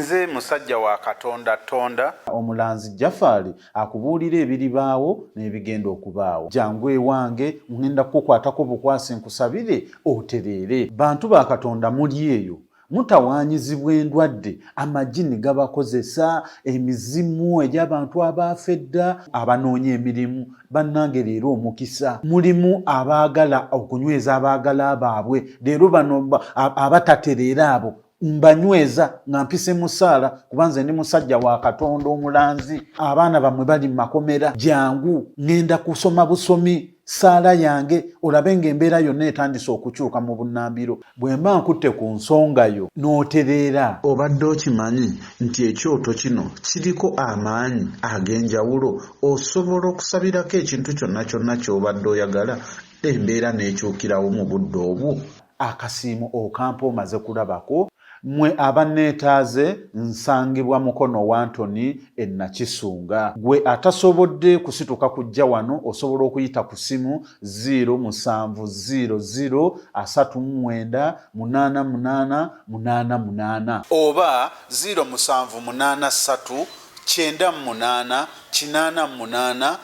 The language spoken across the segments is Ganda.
nze musajja wa Katonda tonda. Omulanzi Jafari akubuulira ebiribaawo n'ebigenda okubaawo. Jangu ewange ngenda kukwatako bukwasi nkusabire otereere. Bantu ba Katonda muli eyo. Mutawaanyizibwa endwadde amagini gabakozesa emizimu egy'abantu abafedda abanoonya emirimu bannange leero omukisa mulimu abaagala okunyweza abaagala baabwe leero bano abatatereera abo mbanyweza nga mpise musaala kubanze ndi musajja wa Katonda omulanzi abaana bamwe bali mu makomera jangu ngenda kusoma busomi saala yange olabe ng'embeera yonna etandise okukyuka mu bunnambiro bwe mba nkutte ku nsonga yo n'otereera obadde okimanyi nti ekyoto kino kiriko amaanyi ag'enjawulo osobola okusabirako ekintu kyonna kyonna ky'obadde oyagala embeera n'ekyukirawo mu budde obwo akasiimo okampa omaze kulabako mwe abanneetaaze nsangibwa mukono wa Anthony Nakisunga gwe atasobodde kusituka kujja wano osobola okuyita ku simu 0700898888 oba 0783988813.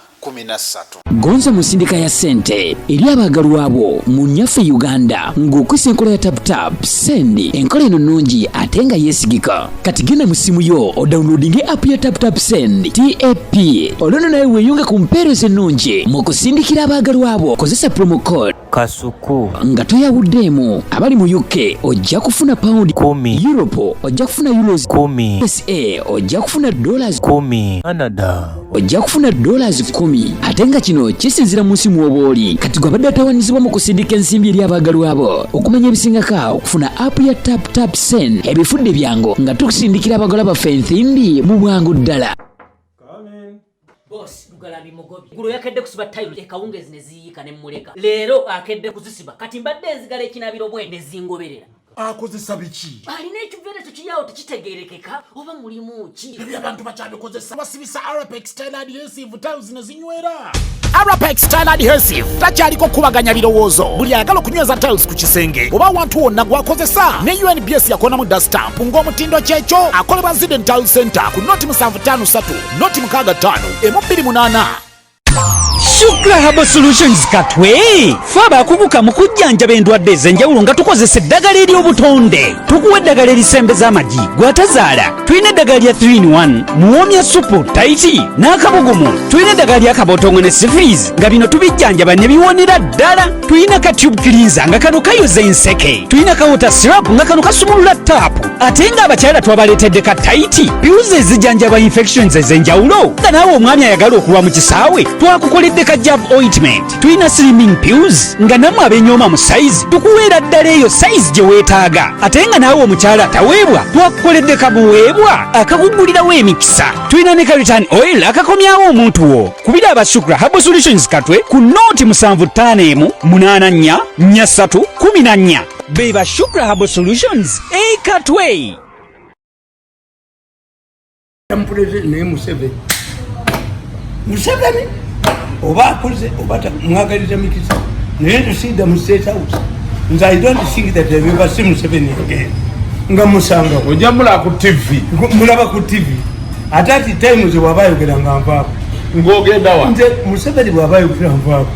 Gonza musindika ya sente eri abagalwa abo mu nyaffe Uganda ng'okwesa enkola ya tap send enkola eno nnungi ate nga yeesigika kati genda mu simu yo odownloadinge app ya tap send TAP olwono nawe weeyunge ku mpeereza ennungi mu kusindikira abagalwa abo kozesa promo code Kasuku nga toyawuddeemu abali mu UK ojja kufuna pound 10 Europe ojja kufuna euros 10 USA ojja kufuna dollars 10 Canada ojja kufuna dollars 10 ate nga kino kisinzira mu nsi mw'obooli kati gwe abadde atawaanyizibwa mu kusindika ensimbi eri abagalwa abo okumanya ebisingako okufuna app ya tap send ebifudde byangu nga tukusindikira abagalwa baffe ensimbi mu bwangu ddala. Boss Lugalabi Mugobi gulu yakedde kusiba tile ekawungezi ne ziyika ne muleka leero akedde kuzisiba kati mbadde nzigala ekinabiro bwe ne zingoberera akozesa biki alina ekiveerezo kiyawo tekitegeerekeka oba mulimu ki abantu bakyabikozesa basibisa Arapex Style Adhesive tiles ne zinywera Arapex Style Adhesive takyaliko kubaganya birowoozo buli ayagala okunyweza tiles ku kisenge oba awantu wonna gwakozesa ne UNBS yakonamu dastamp ng'omutindo kyekyo akolebwa Ziden Tile Center ku noti 753 noti 65 28 Shukra Herbal Solutions Katwe faba kubuka mu kujjanjaba endwadde ez'enjawulo nga tukozesa eddagala ery'obutonde tukuwa eddagala erisembeza amagi gwatazaala tulina eddagala lya 3-in-1 muwoomya supu taiti n'akabugumu tulina eddagala lya kabotongo ne syphilis nga bino tubijjanjaba ne biwonera ddala tulina ka tube cleanser nga kano kayoza enseke tulina ka water syrup nga kano kasumulula taapu ate nga abakyala twabaleetedde ka taiti piuzi ezijjanjaba infections ez'enjawulo nga naawe omwami ayagala okulwa mu kisaawe twakukoledde ka jab ointment tulina slimming pills nga namwe abenyooma mu size tukuweera ddala eyo size gye weetaaga ate nga naawe omukyala ataweebwa twakukoledde kabuweebwa akakugulirawo emikisa tulina ne ka return oil akakomyawo omuntu wo kubira aba Shukra Herbal Solutions Katwe ku nooti 75844314 beba Shukra Herbal Solutions Katwe Museveni oba akoze obata mwagaliza mikisa naye tusiida mu State House nze I don't think that they will see Museveni again nga musanga ojamula ku TV mulaba ku TV atati time ze wabayogera nga nvaako ng'ogenda wa nze Museveni bwabayogera nvaako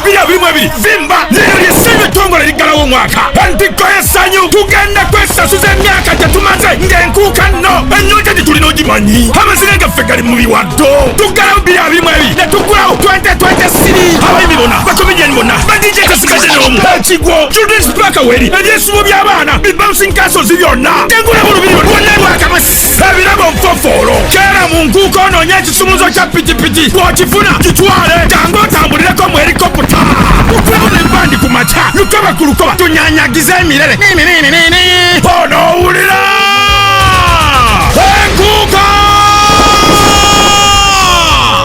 bya bimwe vimba liri sibe tongo ligalawo omwaka antiko esanyu tugenda kwesasuza emyaka tetumaze ng'enkuuka nno ennyonta gitulina ogimanyi amazina gaffe gali mu biwaddo tugalawo bya bimwe ne tugulawo 2023 abayimbi bonna bakomediani bonna badije kasigaze n'omu ekigwo children's park weri ebyesubo by'abaana bibouncing castles byonna tegula mu lubiri wonna lwakamasi ebirago nfofoolo keera mu nkuuka onoonya ekisumuzo kya pikipiki bw'okifuna kitwale jangu otambulireko mu helikopta tukulabo n'embandi ku makya lukoba ku lukoba tunyanyagiza emirere onoowulira enkuuka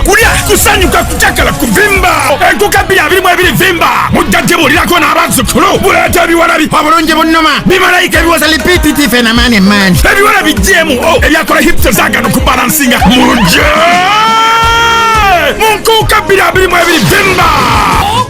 kulya kusanyuka kutakala kuvimba enkuuka 2022 vimba mujjajjebulirako n'abazzukulu buleeta ebiwalabi obulungi bunnuma bimalayika ebiwoza lipititife namaani emmaani ebiwala bijjeemu ebyakola hipsa zaagano kubalansinga muluje munkuuka 2022 vimba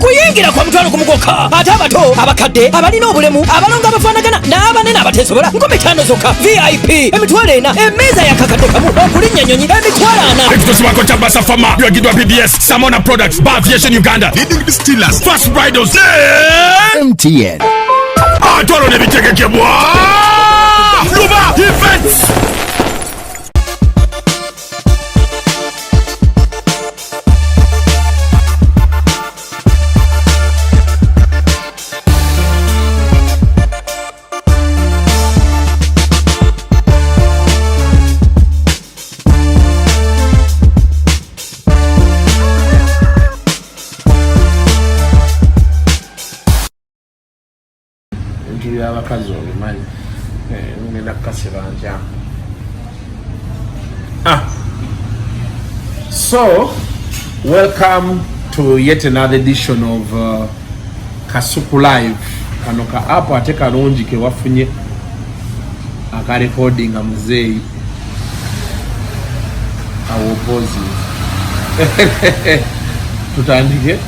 kuyingira kwa mutwalo kumugoka ate abato abakadde abalina obulemu abalongo abafaanagana n'abanene abateesobola 5,000 zokka VIP emitwalo 4 emmeeza yakakadde kamu okulinnya nyonyi emitwalo 4 ekitosibwako kya basafama byogidwa BBS Samona Products Aviation Uganda leading distillers Fast Bridals MTN atwalo nebitegekebwa Luba Events. abakazi obimanyi ngenda kukasibanja so welcome to yet another edition of Kasuku Live. Kano ka app ate kalungi ke wafunye aka recording muzeeyi awopozi tutandike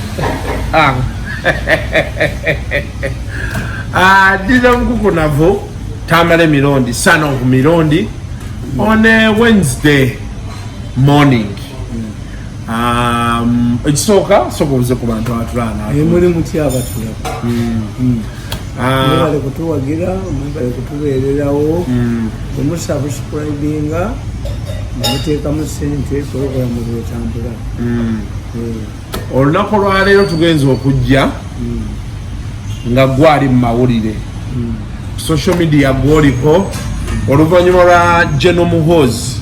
Dida Mkukunavo, Tamale Mirundi, son of Mirundi, on a Wednesday morning. It's okay, so goes the command to Atlanta. I'm willing to have it. I go to a gira, I go to a almost subscribing. I take a message program with Tampa. Or not for a little to go to nga gwali mawulire social media gwoliko oluvannyuma lwa Gen Muhoozi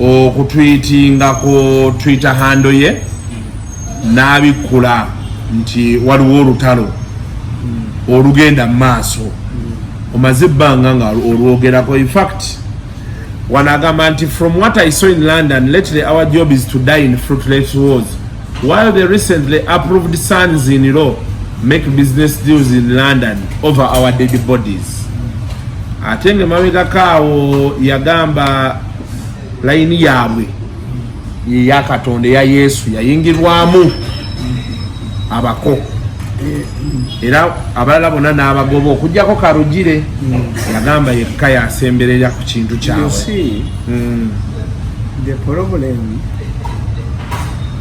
okutweetinga ku Twitter handle ye n'abikula nti waliwo olutalo olugenda mu maaso omaze ebbanga nga olwogerako. In fact wanagamba nti from what I saw in London lately our job is to die in fruitless wars while the recently approved sons-in-law make business deals in London over our dead bodies. Atenge mawega kawo yagamba laini yabwe ya Katonda ya Yesu yayingirwamu abako era abalala bonna n'abagoba okujjako Karugire yagamba yekka yasemberera ku kintu kyawe. You see, the problem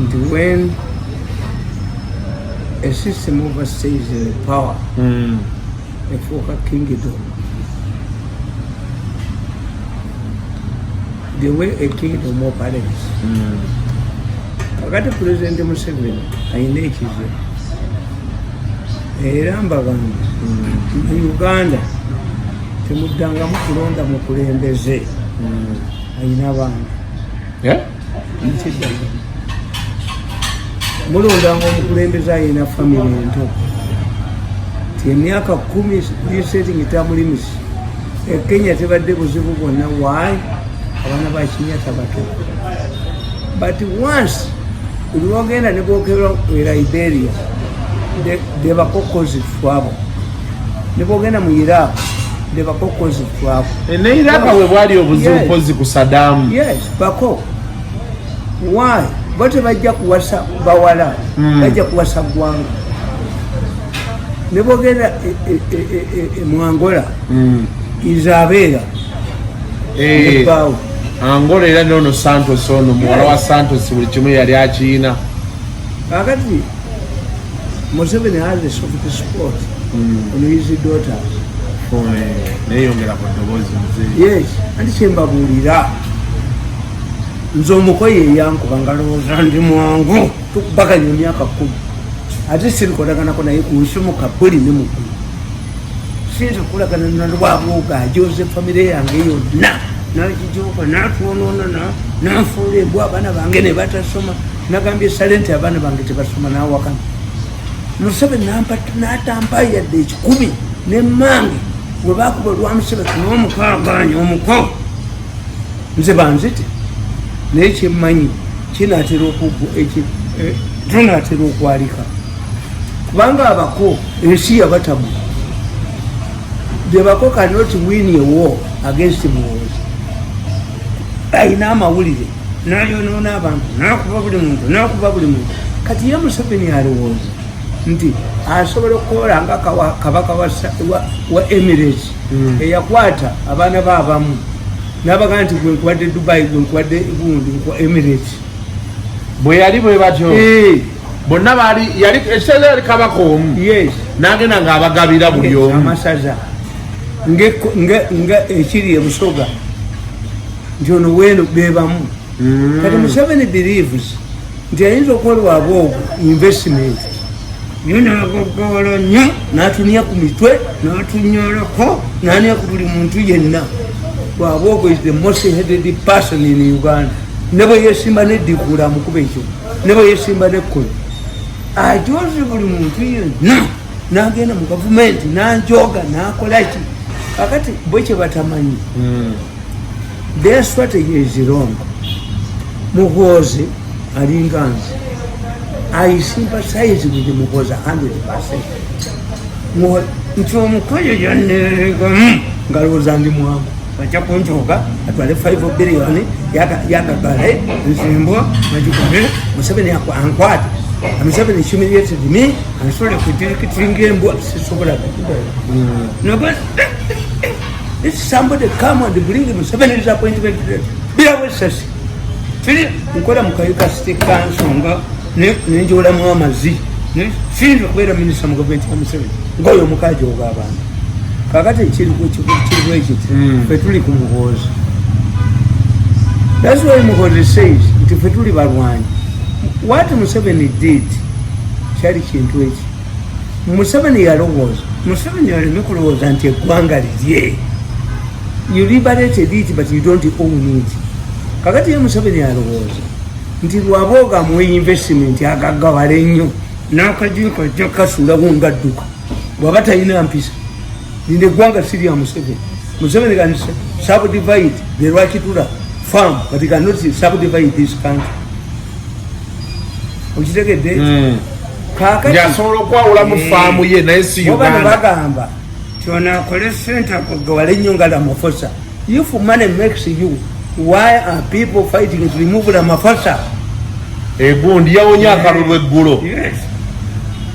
is when a system overstays in power, a folk kingdom. The way a kingdom operates. Wakati President Museveni ainekize era mbagamba mu Uganda temuddanga mukulonda mukulembeze ayina abaana mulondanga omukulembeze ayina family ento ti emyaka 10 setting Tamale Mirundi Kenya tebadde buzibu bwonna why abaana bakinyata bato but once uliogenda nebogera Liberia de bakokozi twabo nebogenda mu Iraq de bakokozi twabo ne Iraq we bwali obuzibu kozi ku Saddam. Yes bako why bote bajja kuwasa bawala bajja kuwasa gwanga nebogenda mu Angola Isabela bao Angola era nono Santos ono muwala wa Santos buli kimu yali akina akati Museveni has a soft spot on his daughters. Yes, and chembabulira nzomukoye yankuba ngalowooza ndi mwangu tukubaganya emyaka 10 ate sirikolagana ko naye kunsumuka buli ne mukulu sinza kulagana na Rwabogo ajoze family yange yonna nakijoka natwonona nanfuula embwa abaana bange ne batasoma nagambye salente abaana bange tebasoma nawakana Museveni n'atampa yadde 10 ne mmange bwe bakuba lwa Museveni n'omukaganya omuko nze banzite naye kyemmanyi kinaatera tunatera okwalika kubanga abako ensi yabatabu the bako cannot win a war against Muhoozi ayina amawulire nayonoona abantu nakuba buli muntu kati ye Museveni alowooza nti asobola okukola nga kabaka wa Emirates eyakwata abaana baabamu n'abagaa nti gwe nkuwadde Dubai gwe nkuwadde gundi nkwa Emirates bwe yali bwe batyo bonna baali yali ekiseera yali kabaka omu n'agenda ng'abagabira buli omu amasaza nga ekiri ebusoga nti ono weeno bebamu kati Museveni believes nti ayinza okuwa Rwabogo investment yonagogola nnyo n'atunya ku mitwe n'atunyolako n'ania ku buli muntu yenna. Rwabogo is the most headed person in Uganda. Ne bwe yesimba n'eddikula amukuba ekyo, ne bwe yesimba n'ekkola ajoze buli muntu yenna n'agenda mu gavumenti n'anjoga n'akola ki. Kakati bwe kye batamanyi their strategy is wrong. Muhoozi alinga nze I sympathize with Muhoozi 100%. Nti omukoyo yannerega ngalowooza ndi mwamu bajja kunjoga atwale 5 billion yakagale nsimbwa magikole Museveni ankwate. Museveni humiliated me and so like embwa sisobola kukuba. If somebody come and bring Museveni's appointment bila wesasi tuli nkola mukayuka city council nga nenjola mu amazi sinzo kwera minister mu government ya Museveni ngoyo mukaje ogabana kakati kiri ekyo tuli ku Muhoozi. That's why Muhoozi says nti tuli balwanyi. What Museveni did kyali kintu eki Museveni yalowooza yaleme kulowooza nti eggwanga lirye. You liberated it but you don't own it. Kakati ye Museveni alowooza nti Rwabogo amuwe investment agagawale nnyo n'akajiiko ajja kasulawo ngadduka bw'aba talina mpisa lino eggwanga si lya Museveni can subdivide the Rwakitula farm but he cannot subdivide this country. Okitegedde kakati yasobola okwawula mu faamu ye naye si Uganda bagamba kyona akole sente akagawale nnyo nga Ramaphosa. If money makes you, why are people fighting to remove Ramaphosa? Egundi yawonya akalulu eggulo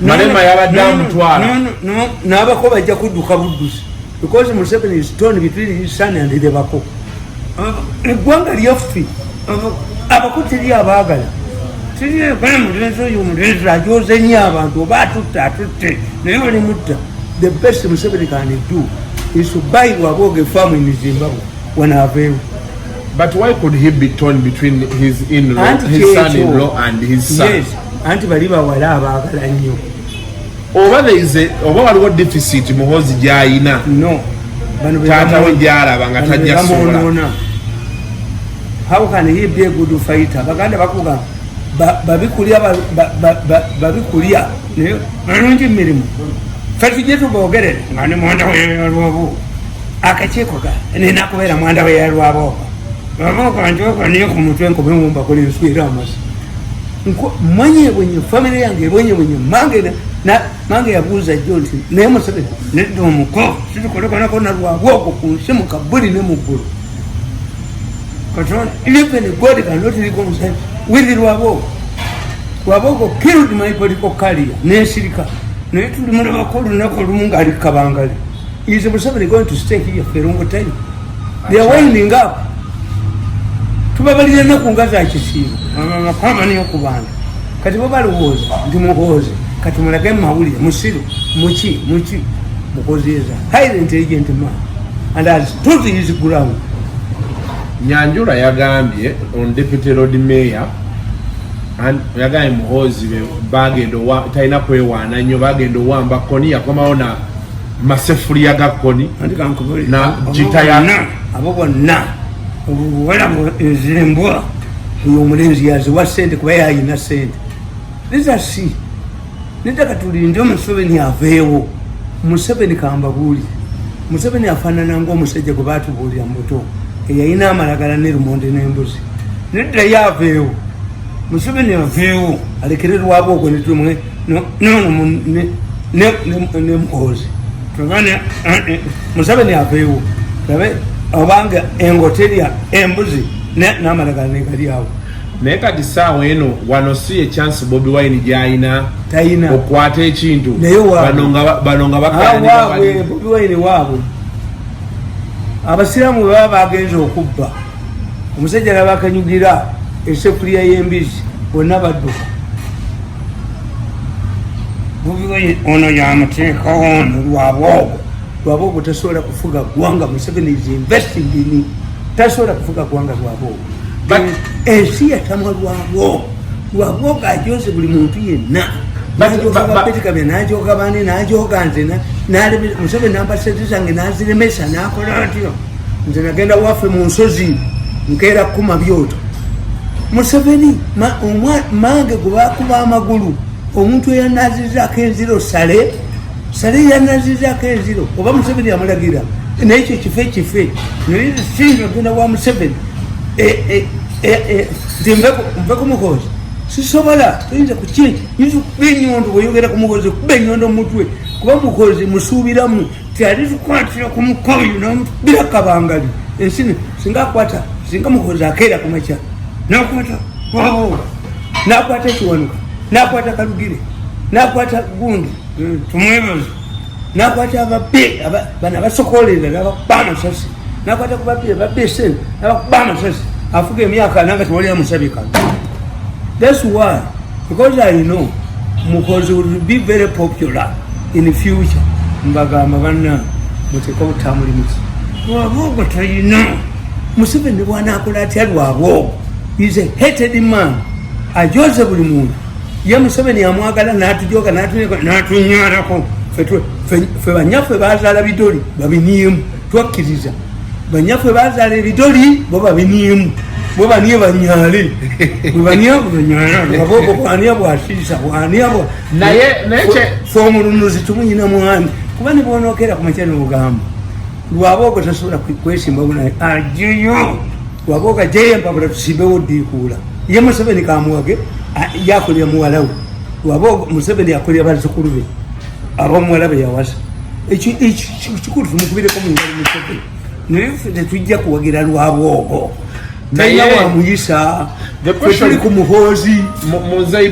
Malema yabadde amutwala n'abako bajja kudduka buddusi because Museveni is torn between his son and the bako. Eggwanga lyaffe abako teri abaagala tiri bali mulenzi oyo omulenzi ajoze nnyo abantu oba atutte naye oli mutta. The best Museveni can do is to buy Rwabogo farm in Zimbabwe when available. But why could he be torn between his son-in-law and his son? Yes, anti bali bawala abaagala nnyo. Oba waliwo deficit Muhoozi gy'ayina? No. Taata we gy'alaba nga tajja kusobola. How can he be a good fighter? Baganda bakugamba babikulya naye balungi emirimu. Ffe tujje tuboogere nga ne mwanda we ya Rwabogo akakiiko nenakubeera mwanda we ya Rwabogo Rwabogo njoka niyo ku mutwe nkubemumba kuli nswira amasi mwenye wenye family yange wenye mange yabuuza jjo nti naye Museveni nedda omuko situkolekonako na Rwabogo ku nsi mu kabuli ne mu ggulu Katonda even God cannot reconcile with Rwabogo. Rwabogo killed my political career nesirika naye tuli mulabako olunaku olumu ng'ali kabangali. Is Museveni going to stay here for a long time? They are winding up. Tubabalira ennaku nga za kisiibo amakama niyo ku bantu kati bo balowooza nti Muhoozi kati mulage mawulire musiru muki Muhoozi is a highly intelligent man and has stood his ground. Nyanjula yagambye on deputy road mayor yagambye Muhoozi bagenda talina kwewaana nnyo bagenda owamba koni yakomawo na masefuliya ga koni na gitaya abo bonna walamu ezimbwa oyo omulenzi yaziwa ssente kuba yayina ssente lizasi nedaka tulinde Museveni aveewo. Museveni kambabuulire Museveni afaanana ng'omusajja gwe baatubuulira muto eyayina amalagala ne lumonde n'embuzi nedda ye aveewo. Museveni aveewo alekere Rwabogo netumwe ne Muhoozi tugane Museveni aveewo tabe obanga engoterya embuzi n'amalagala negali awo naye kati ssaawa eno wano si echance Bobi Wine gy'alina okwata ekintu bano nga bakawaabwe Bobi Wine waabwe abasiraamu baba bagenza okubba omusajja nabakanyugira esefuriya y'embizi bonna badduka Bobi Wine ono y'amateeka ono Rwabogo tasobola kufuga ggwanga. Museveni is investing in tasobola kufuga ggwanga Rwabogo. Ensi yatamwa Rwabogo ajoze buli muntu yenna bapetikabya najoga bane najoga nze Museveni ambassador zange naziremesa nakola atyo nze nagenda waffe mu nsozi nkeera kuma byoto Museveni mange gubakuba amagulu omuntu eyanazizaako enziro sale yanazizaako enziro oba Museveni yamulagira naekyo kife naye singa genda wa Museveni nti nve ku Muhoozi sisobola tuyinza kukinki yinza okuba ennyondo bweyogera ku Muhoozi okuba ennyondo mutwe kuba Muhoozi musuubiramu ti ali tukwatira ku mukoyo nomubira kabangali ensi singa Muhoozi akeera ku makya nakwata nakwata ekiwanuka nakwata Kalugire nakwata Gundi tumwebaza nakwata ababe bana basokolera nabakuba amasasi nakwata ku babe babeseni nabakuba amasasi afuga emyaka nanga tiwalira musabika. That's why, because I know Muhoozi will be very popular in the future. Mbagamba bana muteka Tamale Mirundi Rwabogo tayina Museveni bwana akola atya Rwabogo is a hated man ajoze buli muntu ye Museveni amwagala n'atujoga n'atunyarako fe banyaffe bazaala bidoli babiniemu twakkiriza banyaffe bazaala ebidoli bo babiniemu bo baniye banyale baniya banyala Rwabogo baniya bwasiisa bwaniya bwa naye omulunuzi tumunyina mwani kuba ne bwonookera ku makya n'ogamba Rwabogo tasobola kwesimba bunaye ajeyo Rwabogo ajeyo mpabula tusimbewo ddiikuula ye Museveni kamuwage yakolera muwalawe Rwabogo Museveni yakolera bazzukulu be abamuwala be yawasa ekikulu tumukubireko mu ngalo Museveni naye ffe tetujja kuwagira Rwabogo naye wamuyisa tuli ku Muhoozi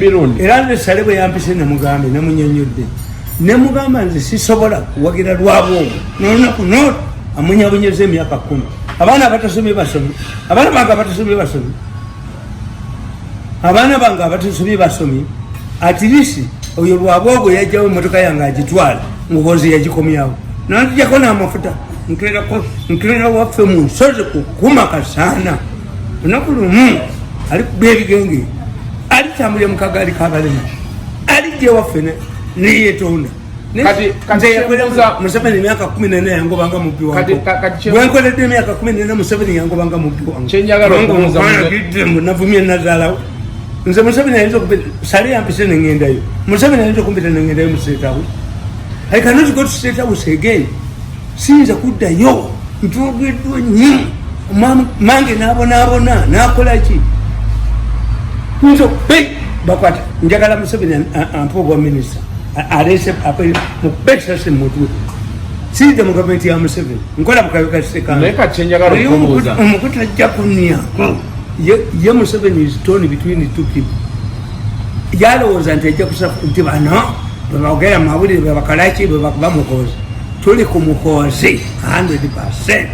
Mirundi era nesale bwe yampise namugambe namunyonyodde nemugamba nze sisobola kuwagira Rwabogo nolunaku noto amunyabonyeza emyaka 10 abaana batasomye basomi abaana bange abatasomye basomi abaana bange abatasomye basomi at least oyo Rwabogo yajjawo emmotoka yange agitwala Muhoozi yagikomyawo natujjako n'amafuta nkeera waffe mu nsozi kukumaka saana lunaku lumu ali kuba ebigenge alitambulira mu kagaali k'abalema alijja waffe neyetonda Museveni emyaka 14 yangobanga mubbi wange bwenkoledde emyaka 14 Museveni yangobanga mubbi wange navumye nazaalawo nze Museveni ayinza okupita sale yampise nengendayo Museveni ayinza okumpita nengendayo mu State House. I cannot go to State House again. Siyinza kuddayo ntugeddwa nnyo mange naabona nakola ki nzo bakwata njagala Museveni ampa obwa minisita alese mukubekisase mumutwe siyinza mu gavumenti ya Museveni nkola mukasekanomukutu ajja kunyako ye Museveni is torn between the two people yalowooza nti ajja kusafu nti bano bwebagera mawulire bwebakalaki bwebakuba Muhoozi tuli ku Muhoozi 100%.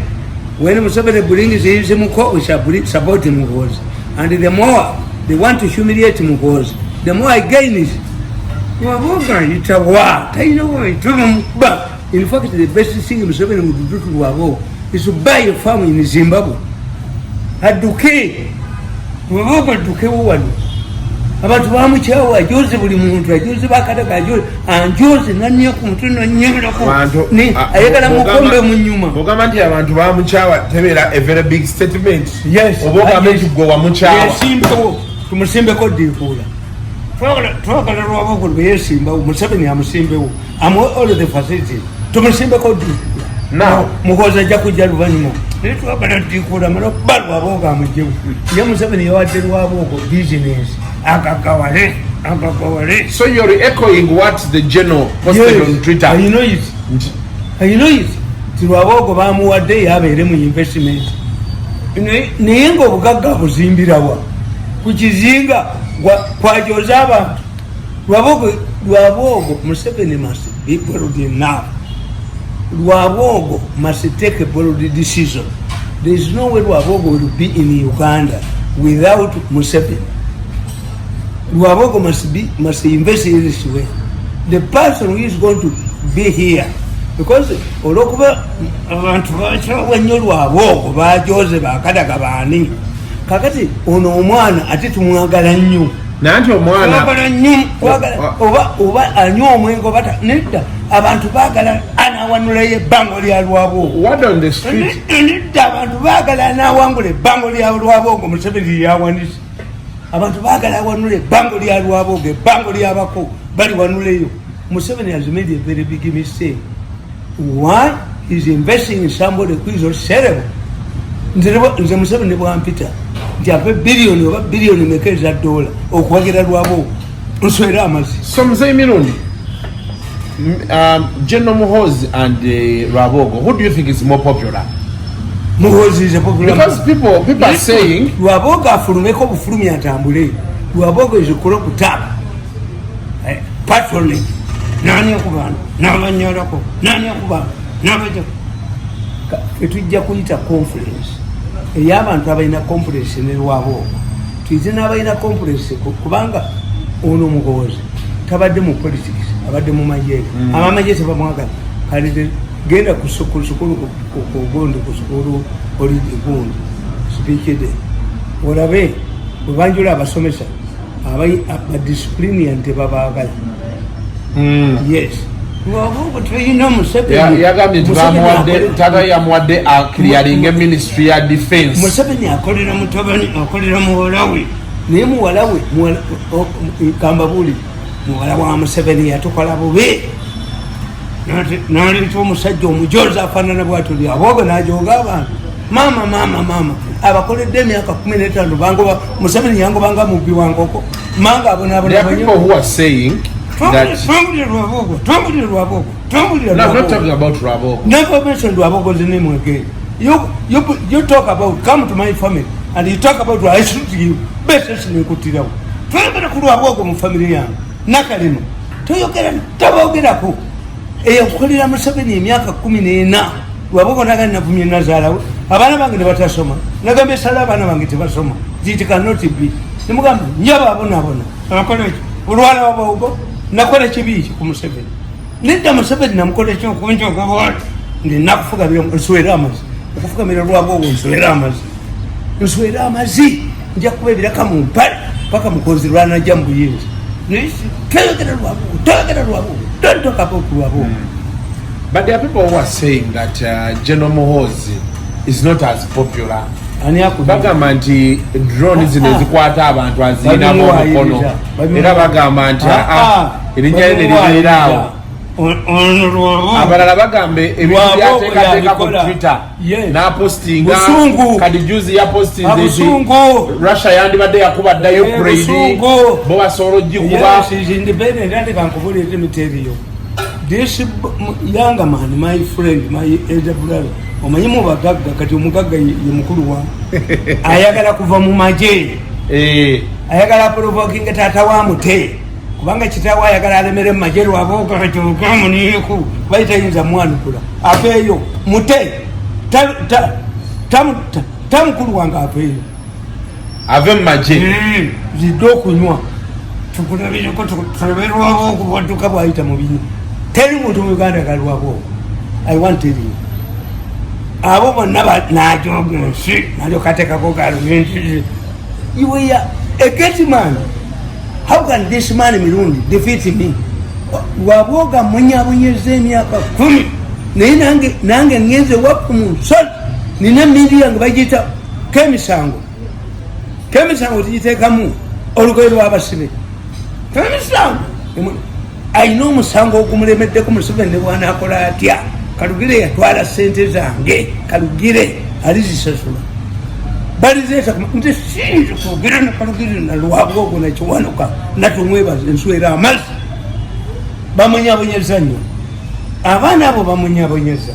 When Museveni brings his Muko, we shall support Muhoozi. And the more they want to humiliate Muhoozi, the more I gain is it's a war. In fact, the best thing Museveni would do to Rwabogo is to buy a farm in Zimbabwe. Aduke Rwabogo abantu bamukyawo ajoze buli muntu ajoze bakataka ajoze anjoze naniyo ku mutwe nonyemulako ayagala mukombe mu nyuma ogamba nti abantu bamukyawa tebera a very big statement. Yes, oboga gwe wamukyawa yesimbawo tumusimbeko ddiikuula twagala Rwabogo lwe yesimbawo Museveni amusimbewo all the facilities tumusimbeko ddiikuula Muhoozi ajja kujja luvannyuma naye twagala ddiikuula mala okuba Rwabogo amugyewo ye Museveni yawadde Rwabogo business agagawale. So you're echoing what the general posted on Twitter. I know it. Rwabogo bamuwadde yabeere mu investment naye ng'obugagga buzimbirawa kukizinga kwajoza abantu. Rwabogo Museveni must be bold enough. Rwabogo must take a bold decision. There is no way Rwabogo will be in Uganda without Museveni. Rwabogo must invest in this way. The person who is going to be here, because olokuba abantu bacho Rwabogo bajoze bakadaga bani kakati ono omwana ati tumwagala nnyo nanti omwana oba anyo omwengo bata nedda abantu bagala anawanula ebbango lya Rwabogo. What on the street nedda abantu bagala anawangula ebbango lya Rwabogo. Museveni yawanise abantu bagala awanula ebbango lya Rwabogo, ebbango lyabako bali wanuleyo. Museveni has made a very big mistake. Why is investing in somebody who is not sellable? Nze Museveni bwampita nti ape billion oba billion mekeza dola okwagira Rwabogo nswera amazi. So Mzee Mirundi, Gen Muhoozi and Rwabogo, who do you think is more popular? Muhoozi is a popular because people are saying Rwabogo afulumeko bufulumi atambule. Rwabogo is okula kutapa patrolling. Nani akubana nabanyolako nani akubana nabaje etujja kuyita conference ey'abantu abalina conference ne Rwabogo tuize n'abalina conference kubanga ono Muhoozi tabadde mu politics abadde mu majeri amamajeri bamwagala kale genda kusukulu kugondo kusukulu oli gundi speakede olabe ubanjula abasomesa abai discipline yante babagala. Yes. Rwabogo tuyina Museveni yagambye tata yamuwadde clearing ministry ya defense. Museveni akolera mutabani akolera muwalawe naye muwalawe kambabuli muwala wa Museveni yatukola bubi naleeta omusajja omujozi afaanana bwatyo Rwabogo n'ajoga abantu mama abakoledde emyaka 15 bangoba Museveni yangobanga mubbi wangoko manga abonaabona. There are people who are saying that Rwabogo. No, I'm not talking about Rwabogo. Never mention Rwabogo's name again. You talk about come to my family and you talk about I shoot you. Best in Kutira. Try to Rwabogo mu family yangu. Nakalino. Toyokera tabogera ko. Okolera Museveni emyaka 14. Rwabogo nagana kumye nazala. Abana bange batasoma. Nagambe sala abana bange tebasoma. It cannot be. Nimugamba nyaba abona. Akola ulwala Rwabogo. Nakola kibi ku Museveni. Nedda Museveni namukola kyo kunjo kwa ndi nakufuga byo nswera amazi. Okufuga mira Rwabogo nswera amazi. Nja kubebira kamu mpale paka mukozi rwana jambu yinzi. Nisi tayogera Rwabogo. Don't talk about Rwabogo. But there are people who are saying that Gen Muhoozi is not as popular. Bagamba nti drone zino zikwata abantu azina mu mukono era bagamba nti erinnya lirirawo abalala bagambe ebintu byateekateeka ku Twitter n'apostinga kadi juzi yapostinze eti Russia yandibadde yakuba dda Ukraine bo basobola ogikuba. This young man, my friend, my elder brother, omanyi mu bagagga kati omugagga ye mukulu wa ayagala kuva mu maje ayagala provoking tata wa mute kubanga kitawa ayagala alemere mu maje Rwabogo kati okamu niku baita yinza mwana kula afeyo mute tam kulu wanga afeyo ave mu maje zido kunywa tukulabire ko tulabere Rwabogo waduka bwaita mu binyi. Tell you what we got a Rwabogo. I want to tell you. I won't never not joking shit. Now you can take a book out of me. You were a guilty man. How can this man Mirundi defeat me? Rwabogo Munya Zenia Kumi. Nanga Nienze Wakum Salt. Nina Midi and Vegeta Kemisango. Kemisango, did you take a move? Or go to Abasimi? Kemisango. I know Musango kumlemedde ku Museveni wana akola atya Kalugire yatwala sente zange Kalugire alizisasula balizeta nti sinzi kwogera na Kalugire na Rwabogo na kiwanuka natumwebaza enswera amazi bamunyabonyeza nnyo abaana abo bamunyabonyeza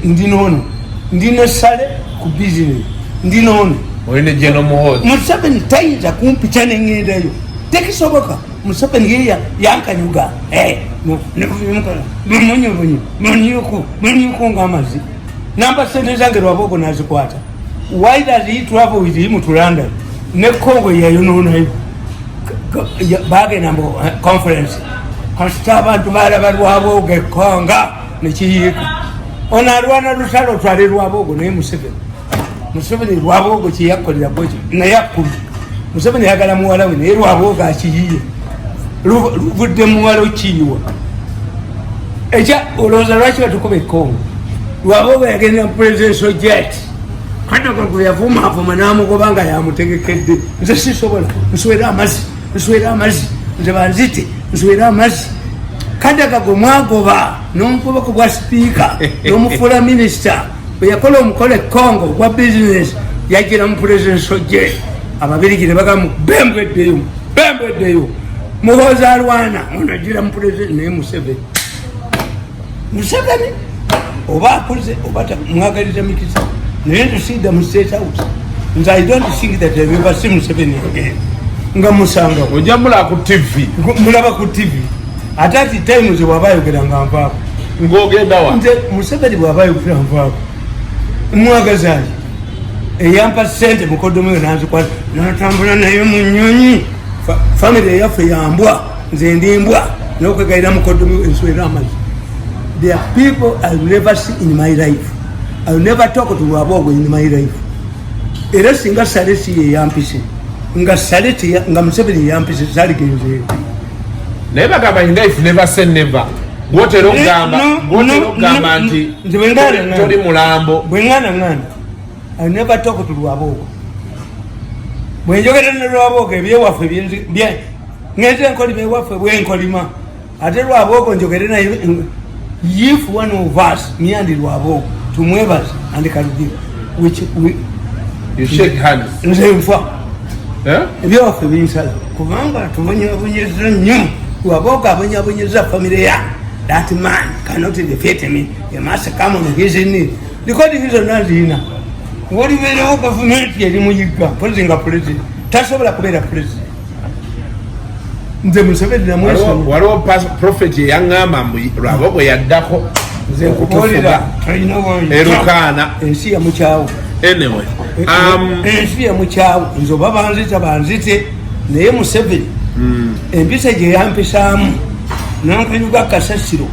ndinono ndine sale ku business ndinono oyine Gen Muhoozi Museveni tayinza kumpica nengendayo tekisoboka Museveni yeya yankanyuga munyuko ng'amazzi namba sente zange Rwabogo nazikwata. Why does he travel with him to London ne Congo yayonoonayo bagenda mu conference kasita abantu balaba Rwabogo ekonga nekiyiika ono alwana lutalo twale Rwabogo naye Museveni Rwabogo kyeyakolera bwekyo naye akkulu Museveni yagala muwala we naye Rwabogo akiyiye luvudde muwala okiyiwa ekya olowooza lwaki batukuba ekongo Rwabogo yagenda mu presidential jet katago yavuma n'amugoba nga yamutegekedde nze sisobola nswera amazzi nze banzite nswera amazzi kadaga gwe mwagoba n'omukubako gwa sipiika n'omufuula minisita bwe yakola omukolo ekongo gwa bizinesi yagira mu presidential jet ababirigi ne bagamu bembeddeyo Muhoozi alwana ono agira mu president naye Museveni oba akuze oba mwagaliza mikisa naye ntusiida mu State House nze I don't think that I've ever seen Museveni again nga musanga ojambula ku TV mulaba ku TV ate ati time ze bw'aba ayogera nga nvaako ng'ogenda wa nze Museveni bw'aba ayogera nvaako mwagazaali eyampa ssente mukodomu we nanzikwata natambula naye mu nnyonyi family eyaffe yambwa nze ndimbwa n'okwegayira mukodomu we nswera amazzi. There are people I will never see in my life. I will never talk to Rwabogo in my life. Era singa saleti ye yampise nga saleti nga Museveni yampise sali genze naye bagamba in life never say never gwotera okugamba nti toli mulambo bwengana I will never talk to Rwabogo bwenjogera ne Rwabogo ebyewaffe ngenze nkolima ewaffe bwenkolima ate Rwabogo njogere naye if one of us me and Rwabogo tumwebaza and Karugi which we you shake hands nze mfa ebyewaffe binsala kubanga tubonyabonyeza nnyo Rwabogo abonyabonyeza family ya that man cannot defeat me. He must come on his knee because it is another what if the government yali muyiga president tasobola kubeera president nze Museveni namweso waliwo prophet yangamba mbu Rwabogo yaddako nze kubolera erukana ensi ya mukyawo anyway ensi ya mukyawo nze oba banzite naye Museveni empisa gye yampisaamu nankanyuga kasasiro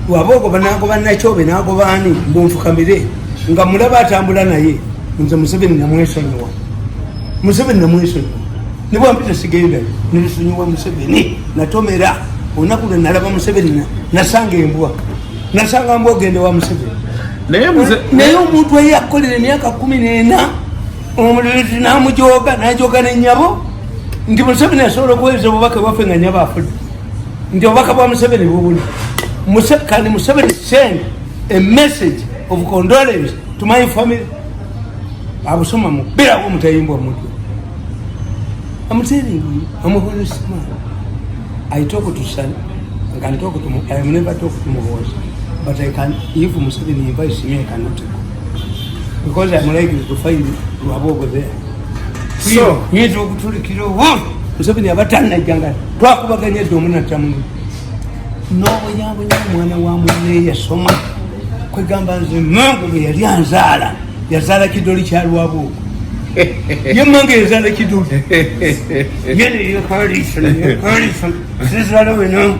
Rwabogo banagoba nakyobe nagobaani mbunfukamire nga mulaba atambula naye nze Museveni namwesonyiwa nibwa mpita sigendayo nilisonyiwa Museveni natomera olunaku lwe nalaba Museveni nasanga mbwa ogende wa Museveni naye omuntu eyakolera emyaka 14 omulezi namujoga nenyabo nti Museveni asobola okuweereza obubaka bwaffe nga nyabo afudde nti obubaka bwa Museveni bubuli can Museveni send a message of condolence to my family abusoma mubirawo omutayimbwa mutwe. I'm telling you, I'm a very smart. I talk to son, I can talk to I have never talked to Muhoozi, but I can, if Museveni invites me, I cannot go. Because I'm likely to find Rwabogo there. So, you talk to the kilo, Museveni abatana janga, twakubaganya domuna tamu. No, mwana wa mwene yasoma, kwegamba nze mangu yali anzaala, yazaala kidoli kya Rwabogo. Yemange yazala kiduli yene yekalisa sizala wena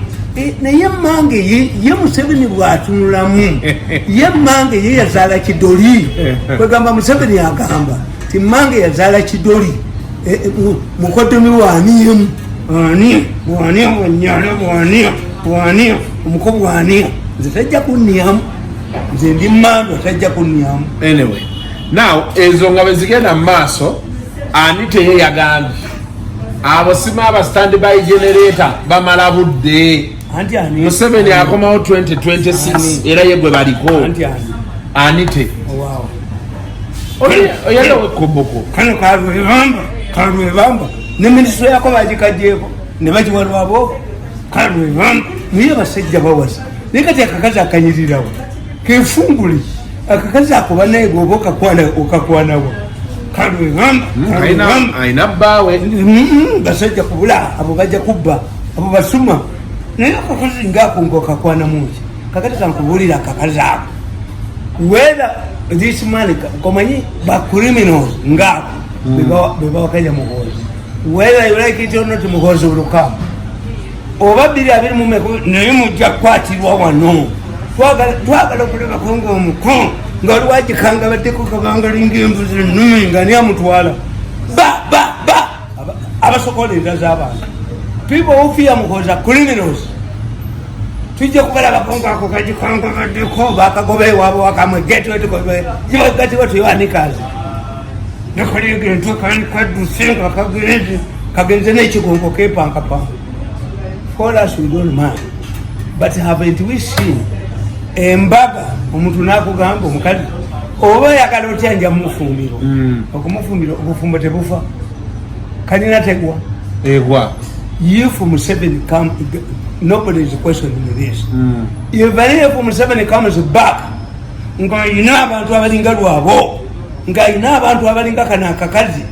naye mange ye Museveni bwatunulamu ye mange ye yazala kidoli kwegamba Museveni agamba ti mange yazala kidoli mukodomi waniye waniye omukobo waniye nze tajja kunniyamu nze ndi mando tajja kunniyamu. Anyway, now ezo nga bezigenda maaso Anite ye yagambye abo sima aba standby generator bamala budde Museveni akomawo 2026 era yegwe baliko Anite wow oyala wekoboko kano kalwebamba ne ministro yako bagikajjeko ne bagiwa Rwabogo kalwebamba niye basajja bawaza nikati akakazi akanyirirawo kefunguli akakazi ako banaye goboka kwana okakwanawo aina bbaawe basajja kubula abo bajja kubba abo basuma naye akakozi ngaako ngokakwana mungi kakati kankubuulira akakazaako whether this man komanyi bacriminals ngaako bebawakanya Muhoozi whether you like it or not Muhoozi olukamu oba 221 naye mujja kukwatirwa wano twagala okuleka konga omuko nga lwagikanga baddeko kabangalinga embuzi ennumi nga ni amutwala abasokolera z'abantu people who fear Muhoozi are criminals tujja kubalaba konga ako kagikanga baddeko bakagoba ewaabwe wakamwe gatiwetibagatiwa tuyoanikazi nakalinga entukani kaddusenga kagenze n'ekigongo kepankapanga for us we don't mind but haven't we seen embaga omuntu nakugamba omukazi oba yakala otyanja mumufumbiro okumufumbiro obufumbo tebufa kanina tegwa egwa if Museveni come nobody is questioning this if Museveni comes back nga ina abantu abalinga Rwabo nga ina abantu abalinga kana akakazi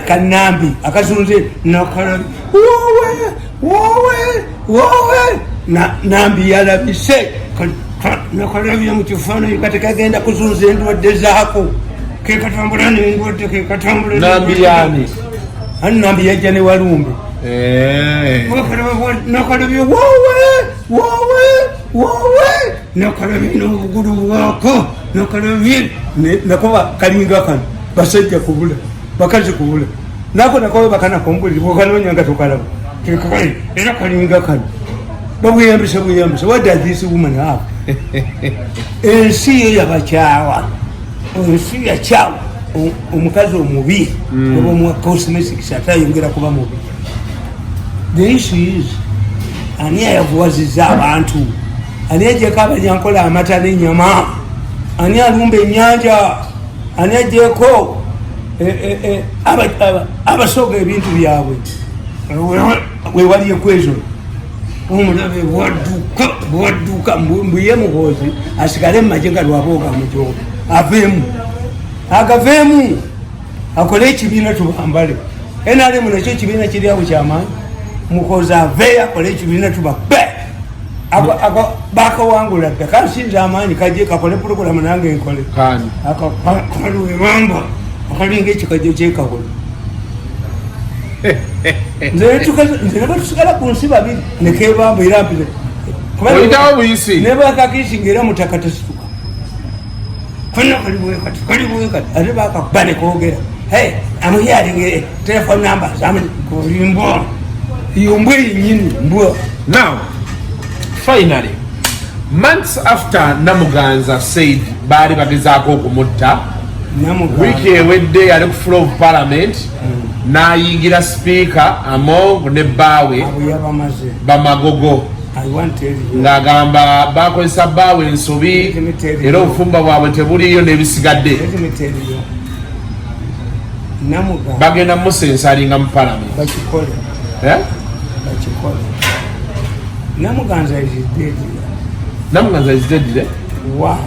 kanambi akazunze nakala wowe nambi yalabise nakalabye mu kifaananyi kati kagenda kuzunza endwadde zaako kekatambula nendwadde kekatambula nambi yani ani nambi yajja ne Walumbe nakalabye wowe nakalabye n'obugulu bwako nakalabye nakoba kalinga kano basajja kubula bakazi kubula nako nakobe bakanakombulire bwokanoonya nga tokalaba kekakali era kalinga kano babweyambisa what does this woman have ensi yo yabakyawa ensi yakyawa omukazi omubi oba omuwa cosmetics atayongera kuba mubi the issue is ani ayavuwaziza abantu ani ajeko abanyankola amata n'ennyama ani alumba ennyanja ani ajeko abasoga ebintu byabwe wewali ekwezo omulabe bwadduka mbuye Muhoozi asigale mumaje nga Rwabogo amujoga agaveemu akole ekibiina tubambale NRM nakyo ekibiina kiri awo kyamaanyi Muhoozi aveeyo akole ekibiina tubabe bakawangula dda kansinza amaanyi kaje kakole pulogulamu nange nkole kalwebamba akalinga ekikajo kyekakole nze nebatusigala ku nsi babiri nekebamba era mpire nebakakisi ngaera mutaka tesituka konna kalibuwekati ate bakakuba nekogera I'm hearing telephone numbers kulimbo yombwe yinyini mbwa. Now finally months after Namuganza said bali bagezaako okumutta wiki ewedde yali ku floor of parliament n'ayingira speaker among ne bbaawe bamagogo ng'agamba bakozesa bbaawe ensobi era obufumba bwabwe tebuliyo n'ebisigadde bagenda musensalinga mu parliament. Namuganza is dead. Namuganza is dead, eh? Why?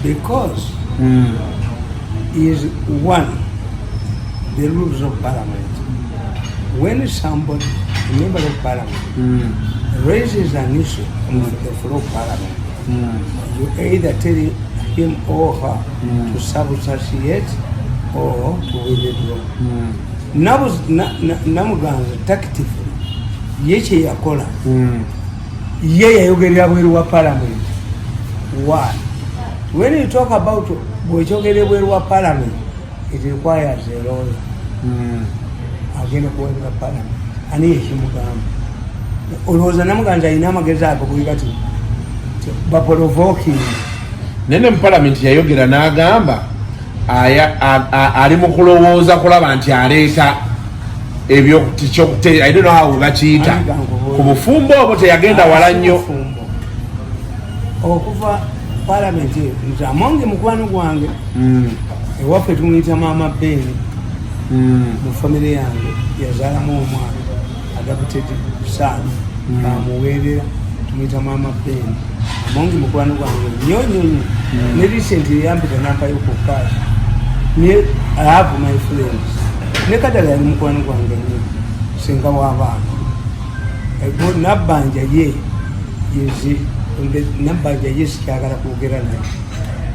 Because is one, the rules of parliament. When somebody, a member of parliament, raises an issue on the floor of parliament, you either tell him or her to substantiate or to withdraw. Namuganza tactfully yeche yakola ye yayogerera bweru wa parliament. Why? When you talk about bwechogere bweru wa parliament, it requires a lawyer agenda kuwera parliament ani yeshimugamba olowooza Namuganza alina amagezi ago kulikati bapolovoking nene mu parliament yayogera n'agamba ali mu kulowooza kulaba nti aleeta ebyo tikyokute I don't know how bakiyita ku bufumbo obwo teyagenda wala nnyo okuva parliament nti amonge mukwano gwange ewaffe tumuyita maama Beni mu famire yange yazaalamu omwana adopted son amuweerera tumuyita maama Beni amonge mukwano gwange nyonyonyo ne recently yampita nampayo ku kaasi I have my friends. Nekadala yali mukwano gwange nnyo singa w'abaana. Nabbanja ye nabbanja ye sikyagala kwogera naye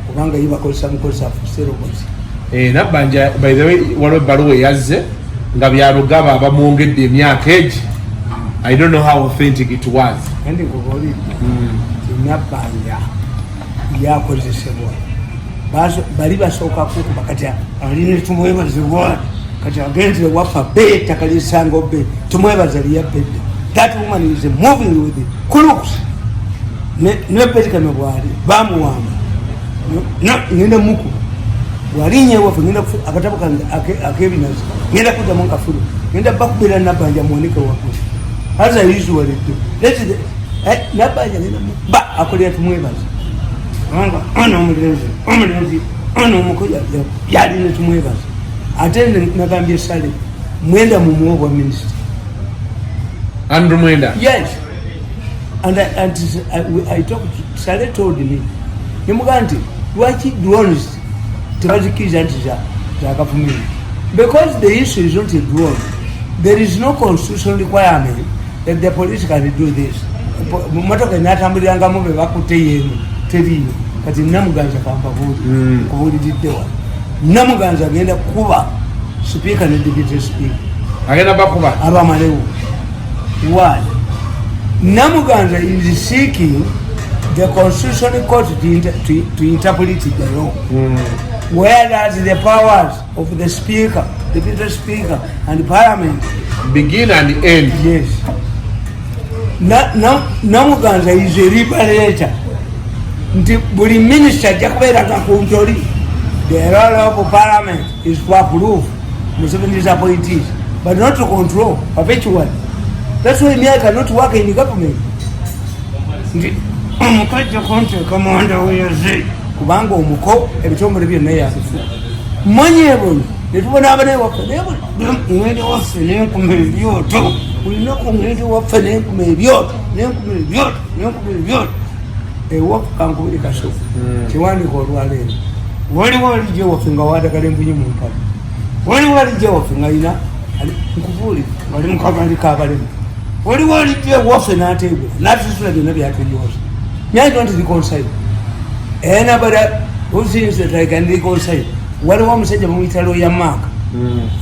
kubanga ye bakozesa mukozesa fuserobozi. Nabbanja by the way waliwo ebbaluwa yazze nga byalugaba abamwongedde emyaka egi. I don't know how authentic it was. Kandi kubolidde nabbanja yakozesebwa bali basooka kukuba kati alina tumwebazibwa kati agenze wafa beta kalisango be tumwebaza liyabedde. That woman is moving with it. Kulooks. Ne petika me bwali bamuwamba. No ngenda muku. Walinye wafu ngenda akatabuka akebinazi. Ngenda kuja monka fulu. Ngenda bakubira nabanja muoneka wafu. As I usually do. Let's nabanja ngenda ba akolia tumwebaza. Ana omulenzi ana mukoja yali ne tumwebaza. Atende nagambye sale mwenda mu muogo minister. Andrew Mwenda. Yes. And I talked to Sale told me, Nimuganti, why drones to kids and because the issue is not a drone. There is no constitutional requirement that the police can do this. Motoka natambi yanga mube bakute yenu teri kati namuganza kamba budi diddewa. Namuganza agenda kuba speaker ne deputy speaker. Agenda bakuba abamalewo. Why? Namuganza is seeking the constitutional court to interpret the law. Whereas the powers of the speaker, the deputy speaker, and the parliament begin and end. Yes. Namuganza is a liberator. Buli minister jakubeera kakuntori. The role of parliament is to approve Museveni's appointees, but not to control perpetually. That's why me I cannot work in the government. Commander, kubanga omuko ebitongole byonna yabifu manyebo netubona abane waffe ngende waffe n'enkuma ebyoto bulinaku ngende waffe n'enkuma ebyoto ewafu kankubiri kasoofu kiwandika olwaleero waliwo alijja waffe nga wadagala envunyi mu mpale waliwo alijja waffe nga alina nkubuuli wali mukagali kabalemu waliwo alijja waffe n'ateebula n'atusula byonna byatuyooza. I don't reconcile. Anybody who thinks that I can reconcile. Wali wa musajja mumuyitalo ya Mark.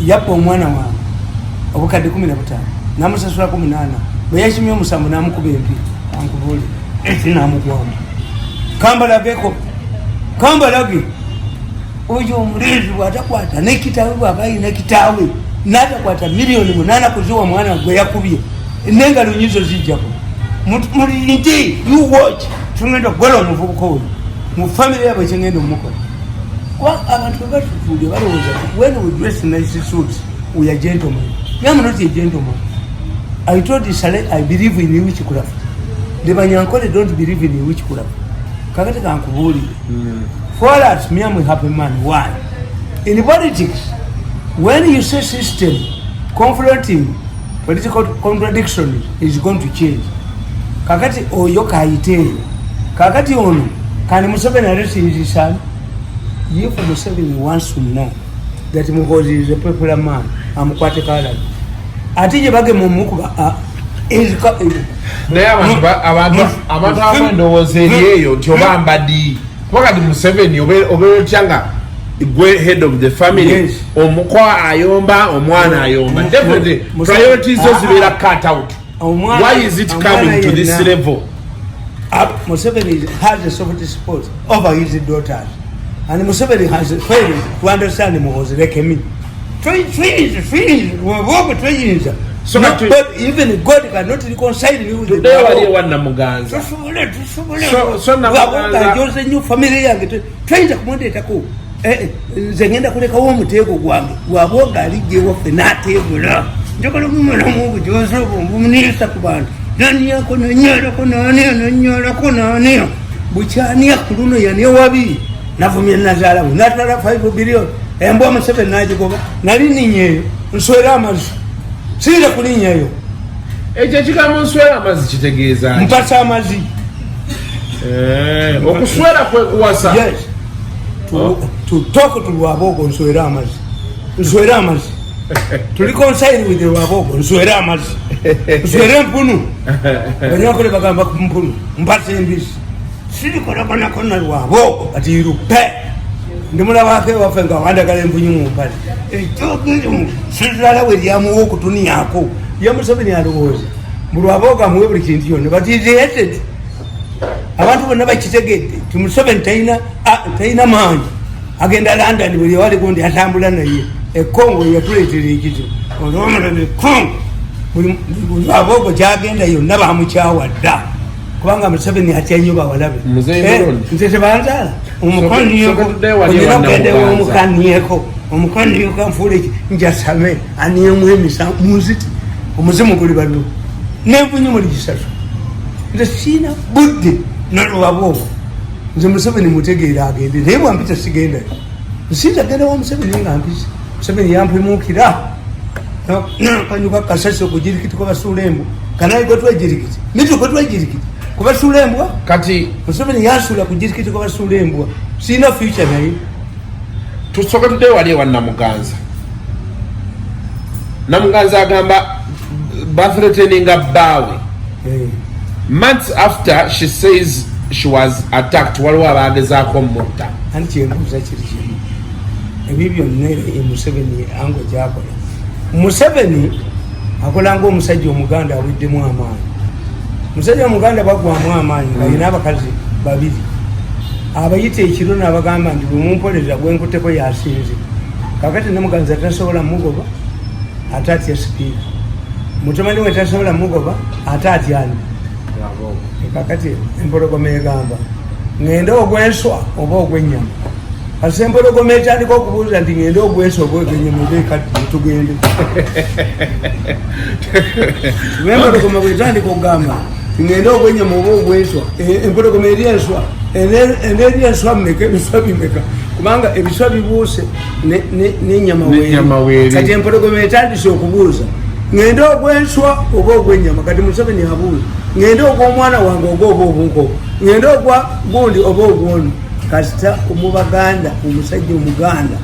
Yappa omwana wange. Obukadde 15. Namusasula 18. Bwe yashimye omusambu namukuba empi. Ankubuli. Eti namugwamu. Kambalage. Oyo omulenzi bw'atakwata n'ekitaawe bw'aba alina ekitaawe n'atakwata miliyoni 8 kuziwa mwana gwe yakubye. N'engalo nyizo zijjako. Mulinde, you watch. Tungenda gwala omuvubuka oyo. Mu family yabwe kyengenda omukola. Kwa abantu batufudde balowooza when we dress nice suits, we are gentlemen. I am not a gentleman. I told you, I believe in witchcraft. The Banyankole don't believe in witchcraft. Kakati kankubuli. For us, me am a happy man. Why? In politics, when you say system confronting political contradiction is going to change. Kakati oyo kaite. Kakati ono can Museveni arrest his son? If Museveni wants to know that Muhoozi is a popular man, I'm quite a colored. Atije bage mumukuba is naye abantu abandowooza eyo nti oba mbadi wakati Museveni obeera otyanga gwe head of the family omukwa ayomba omwana ayomba definitely priorities zo zibeera cut out. Why is it coming to this level? Museveni has a soft spot over his daughters, and Museveni has failed to understand Muhoozi like me. So but even God cannot reconcile you with the Muganza. So now new family yange trying to accommodate ko zengenda kuleka wo mutego gwange Rwabogo alijje waffe n'ateebula njagala kumala mu bujozo bumunisa ku bantu nani yako nanyalako nani buchania kuluno yani wabi navumye nazala natala 5 billion embo Museveni najigoba nali ninyeyo nswera amazi sire kulinyayo ekyo kigambo nswera amazi kitegeeza mpasa amazi okuswera kwe kuwasa. Yes. to talk to Rwabogo nswera amazi tuli consigned with Rwabogo nswera amazi nswera mpunu banyakole bagamba mpunu mpase mbisi siri kona kona Rwabogo ati irupe ndimula wake wafenga wandagala empunu mpale ekyo sirala we yamu okutuni yako yamusabeni alowoza Rwabogo amwe buli kintu yone but is hated abantu bonna bakitegedde tumusabeni taina manyi agenda London buli wali gundi atambula naye ekongo yatuleetera ekizo olwomulebe kongo Rwabogo kyagenda yonna bamukyawa dda kubanga Museveni atya nnyo bawalabe nze tebanzaala omukanieko omukanieko anfuula njasame aniemwemisa munziti omuzimu guli ballo nenfunye muli gisatu nze siina budde nalwabogo nze Museveni mutegeera agende naye bwampita sigendayo nsinza genda wa Museveni nga mpisa Museveni yampimuukira kanyuka kasasi okujirikiti kwabasuula embwa kanaye gwetwejirikiti nitu gwetwejirikiti kubasuula embwa kati Museveni yasuula kujirikiti kwabasuula embwa siina future naye tusoka tudde wali ewa Namuganza agamba bathreateninga bbaawe months after she says she was attacked waliwo abagezaako mutta anti kyembuuza kiri kimu ebyo byonna Museveni ango gyakola Museveni akola ng'omusajja omuganda awiddemu amaanyi musajja omuganda bagwamu amaanyi ng'alina abakazi babiri abayita ekiro n'abagamba nti bwemumpoleza gwenkuteko yasinze kakati Namuganza tasobola mugoba ate atya sipiika mutamani we tasobola mugoba ate atyani kakati empologoma egamba ngende ogwenswa oba ogw'ennyama kasi empologoma etandika okubuuza nti ngende ogwenswa oba ogw'ennyama ebekaddi tugende empologoma bwetandika okugamba ngende ogw'ennyama oba ogwenswa empologoma eri enswa eri enswa mmeka ebiswa bimeka kubanga ebiswa bibuuse n'ennyama weeri kati empologoma etandise okubuuza ngende ogwenswa oba ogw'ennyama kati Museveni abuuza ngende ogw'omwana wange oba obunkoko ngende ogwa gundi oba ogwono kasita omubaganda omusajja omuganda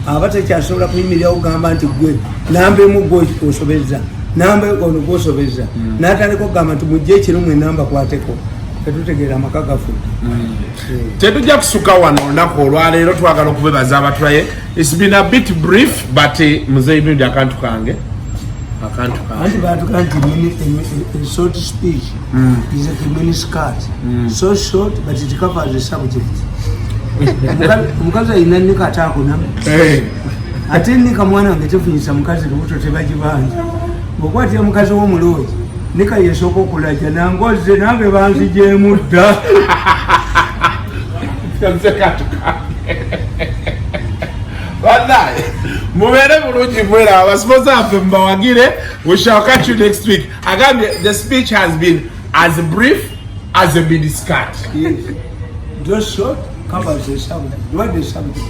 aba takyasobola kuyimirirawo kugamba nti gwe namba emu gwe osobeza namba ono gwosobeza n'atandika okugamba nti mujje ekiro mwenamba kwateko tetutegeera amaka gaffe tetujja kusuka wano olunaku olwaleero twagala okubebaza abatulaye. It's been a bit brief but Muzeeyi Mirundi akantu kange anti batuga nti a short speech is a miniskirt so short but it covers the subject. Omukazi alina nnika ataakunamu ate nnika mwana wange tefunyisa mukazi lubuto tebagibanja bwokwatira mukazi w'omuloogi nika yesooka okulaja nangoze nange banzijeemu dda wallahi mubeere bulungi mwera abasipoza affe mbawagire. We shall catch you next week. Agambye the speech has been as brief as a miniskirt. Yes. Just short covers the subject. What the subject?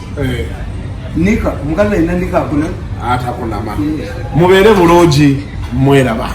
Nika, mukazi alina nika akuna atakunama. Mubeere bulungi mweraba.